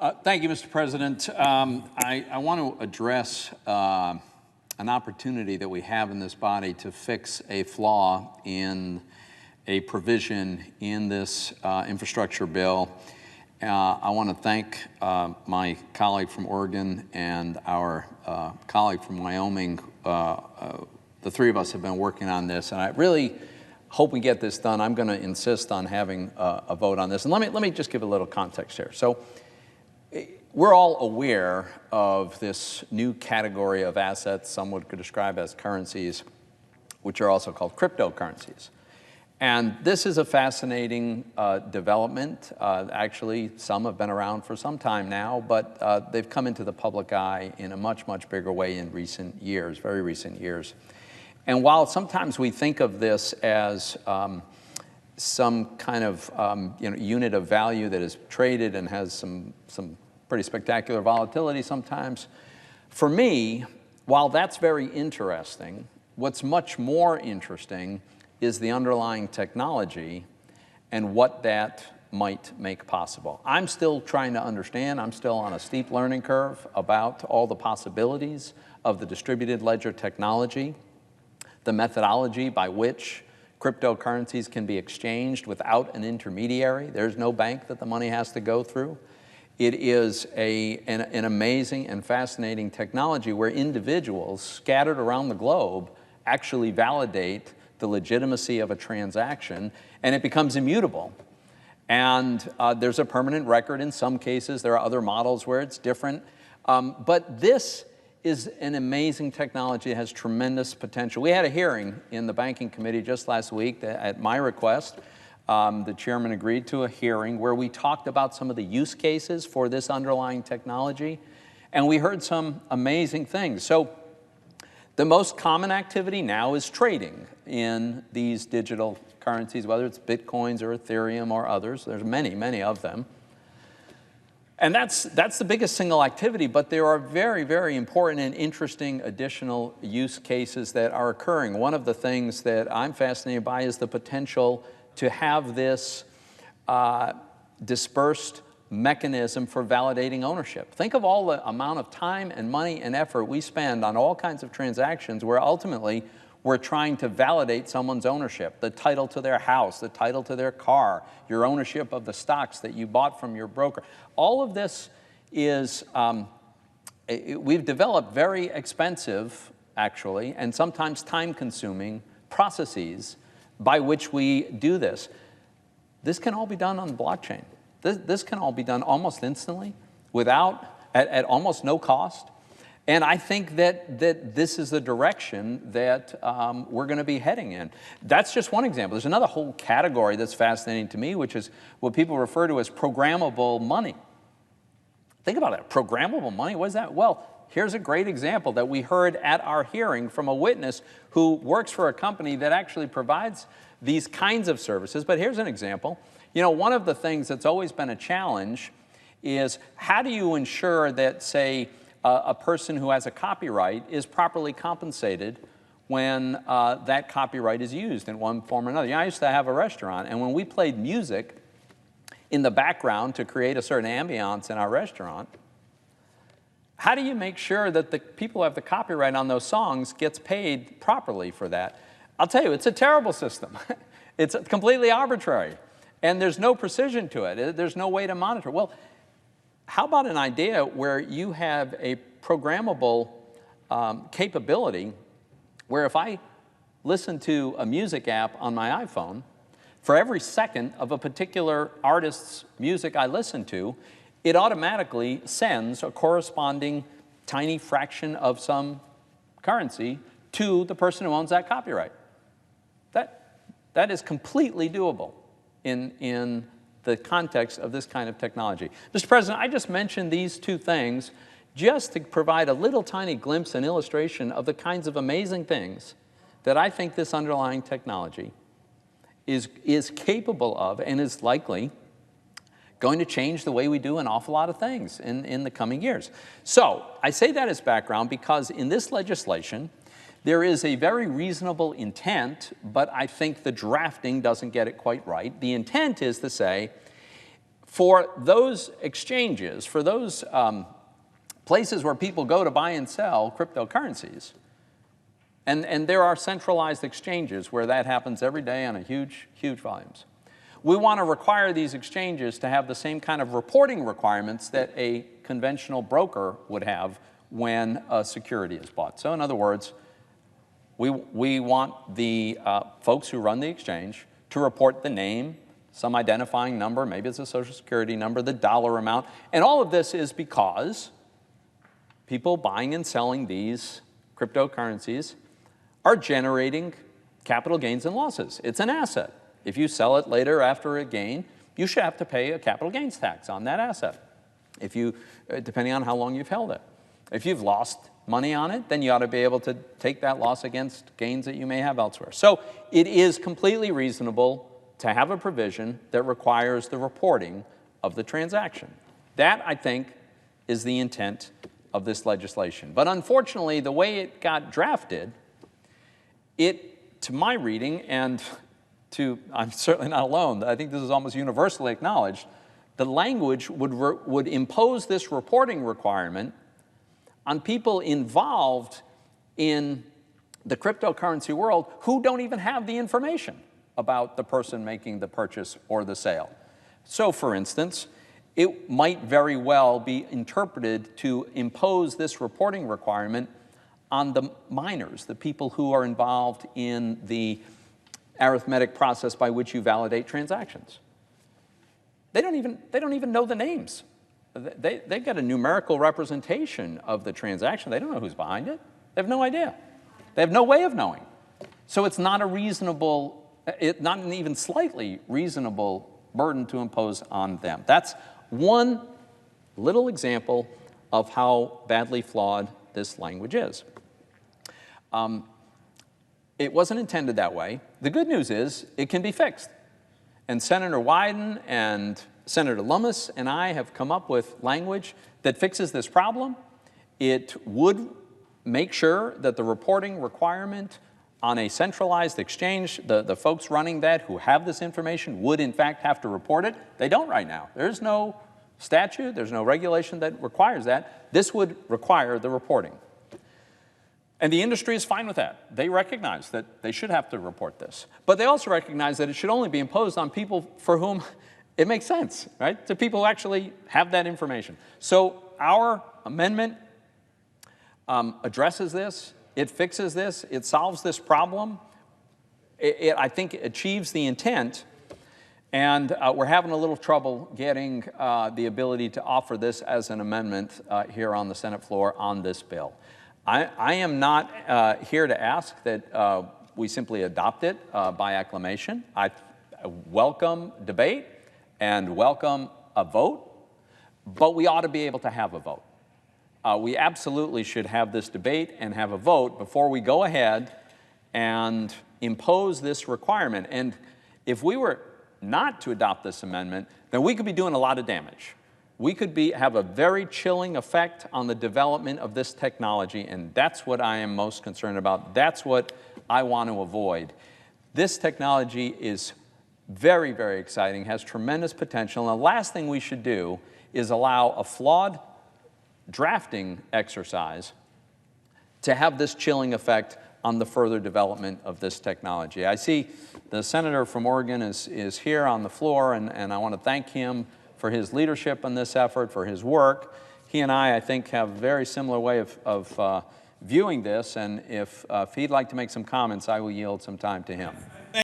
Thank you, Mr. President. I want to address an opportunity that we have in this body to fix a flaw in a provision in this infrastructure bill. I want to thank my colleague from Oregon and our colleague from Wyoming. The three of us have been working on this, and I really hope we get this done. I'm going to insist on having a vote on this. And let me just give a little context here. So we're all aware of this new category of assets, some would describe as currencies, which are also called cryptocurrencies. And this is a fascinating development. Actually, some have been around for some time now, but they've come into the public eye in a much, much bigger way in recent years, very recent years. And while sometimes we think of this as some kind of unit of value that is traded and has some pretty spectacular volatility sometimes, for me, while that's very interesting, what's much more interesting is the underlying technology and what that might make possible. I'm still trying to understand, I'm still on a steep learning curve about all the possibilities of the distributed ledger technology, the methodology by which cryptocurrencies can be exchanged without an intermediary. There's no bank that the money has to go through. It is an amazing and fascinating technology where individuals scattered around the globe actually validate the legitimacy of a transaction, and it becomes immutable. And there's a permanent record in some cases. There are other models where it's different. But this is an amazing technology that has tremendous potential. We had a hearing in the Banking Committee just last week that, at my request. The chairman agreed to a hearing where we talked about some of the use cases for this underlying technology, and we heard some amazing things. So the most common activity now is trading in these digital currencies, whether it's Bitcoins or Ethereum or others. There's many, many of them. And that's the biggest single activity, but there are very, very important and interesting additional use cases that are occurring. One of the things that I'm fascinated by is the potential to have this dispersed mechanism for validating ownership. Think of all the amount of time and money and effort we spend on all kinds of transactions where ultimately we're trying to validate someone's ownership, the title to their house, the title to their car, your ownership of the stocks that you bought from your broker. All of this is, we've developed very expensive, actually, and sometimes time-consuming processes by which we do this. This can all be done on the blockchain. This can all be done almost instantly, at almost no cost. And I think that this is the direction that we're going to be heading in. That's just one example. There's another whole category that's fascinating to me, which is what people refer to as programmable money. Think about it. Programmable money, what is that? Well, here's a great example that we heard at our hearing from a witness who works for a company that actually provides these kinds of services. But here's an example. You know, one of the things that's always been a challenge is how do you ensure that, say, a person who has a copyright is properly compensated when that copyright is used in one form or another. You know, I used to have a restaurant, and when we played music in the background to create a certain ambiance in our restaurant, how do you make sure that the people who have the copyright on those songs gets paid properly for that? I'll tell you, it's a terrible system. It's completely arbitrary, and there's no precision to it. There's no way to monitor. Well, how about an idea where you have a programmable capability where if I listen to a music app on my iPhone, for every second of a particular artist's music I listen to, it automatically sends a corresponding tiny fraction of some currency to the person who owns that copyright. That is completely doable in the context of this kind of technology. Mr. President, I just mentioned these two things just to provide a little tiny glimpse and illustration of the kinds of amazing things that I think this underlying technology is capable of and is likely going to change the way we do an awful lot of things in the coming years. So I say that as background because in this legislation, there is a very reasonable intent, but I think the drafting doesn't get it quite right. The intent is to say, For those exchanges, for those places where people go to buy and sell cryptocurrencies, and there are centralized exchanges where that happens every day on a huge volumes. We want to require these exchanges to have the same kind of reporting requirements that a conventional broker would have when a security is bought. So in other words, we want the folks who run the exchange to report the name, some identifying number, maybe it's a social security number, the dollar amount, and all of this is because people buying and selling these cryptocurrencies are generating capital gains and losses. It's an asset. If you sell it later after a gain, you should have to pay a capital gains tax on that asset, if you, depending on how long you've held it. If you've lost money on it, then you ought to be able to take that loss against gains that you may have elsewhere. So it is completely reasonable to have a provision that requires the reporting of the transaction. That, I think, is the intent of this legislation. But unfortunately, the way it got drafted, to my reading, and I'm certainly not alone, I think this is almost universally acknowledged, the language would impose this reporting requirement on people involved in the cryptocurrency world who don't even have the information about the person making the purchase or the sale. So, for instance, it might very well be interpreted to impose this reporting requirement on the miners, the people who are involved in the arithmetic process by which you validate transactions. They don't even know the names. They've got a numerical representation of the transaction. They don't know who's behind it. They have no idea. They have no way of knowing. So it's not a reasonable, not an even slightly reasonable burden to impose on them. That's one little example of how badly flawed this language is. It wasn't intended that way. The good news is it can be fixed. And Senator Wyden and Senator Lummis and I have come up with language that fixes this problem. It would make sure that the reporting requirement on a centralized exchange, the folks running that who have this information would in fact have to report it. They don't right now. There's no statute, there's no regulation that requires that. This would require the reporting. And the industry is fine with that. They recognize that they should have to report this. But they also recognize that it should only be imposed on people for whom it makes sense, right? To people who actually have that information. So our amendment addresses this. It fixes this. It solves this problem. I think it achieves the intent. And we're having a little trouble getting the ability to offer this as an amendment here on the Senate floor on this bill. I am not here to ask that we simply adopt it by acclamation. I welcome debate and welcome a vote, but we ought to be able to have a vote. We absolutely should have this debate and have a vote before we go ahead and impose this requirement. And if we were not to adopt this amendment, then we could be doing a lot of damage. We could have a very chilling effect on the development of this technology, and that's what I am most concerned about. That's what I want to avoid. This technology is very, very exciting, has tremendous potential, and the last thing we should do is allow a flawed drafting exercise to have this chilling effect on the further development of this technology. I see the senator from Oregon is here on the floor, and I want to thank him for his leadership in this effort, for his work. He and I think, have a very similar way of viewing this, and if he'd like to make some comments, I will yield some time to him.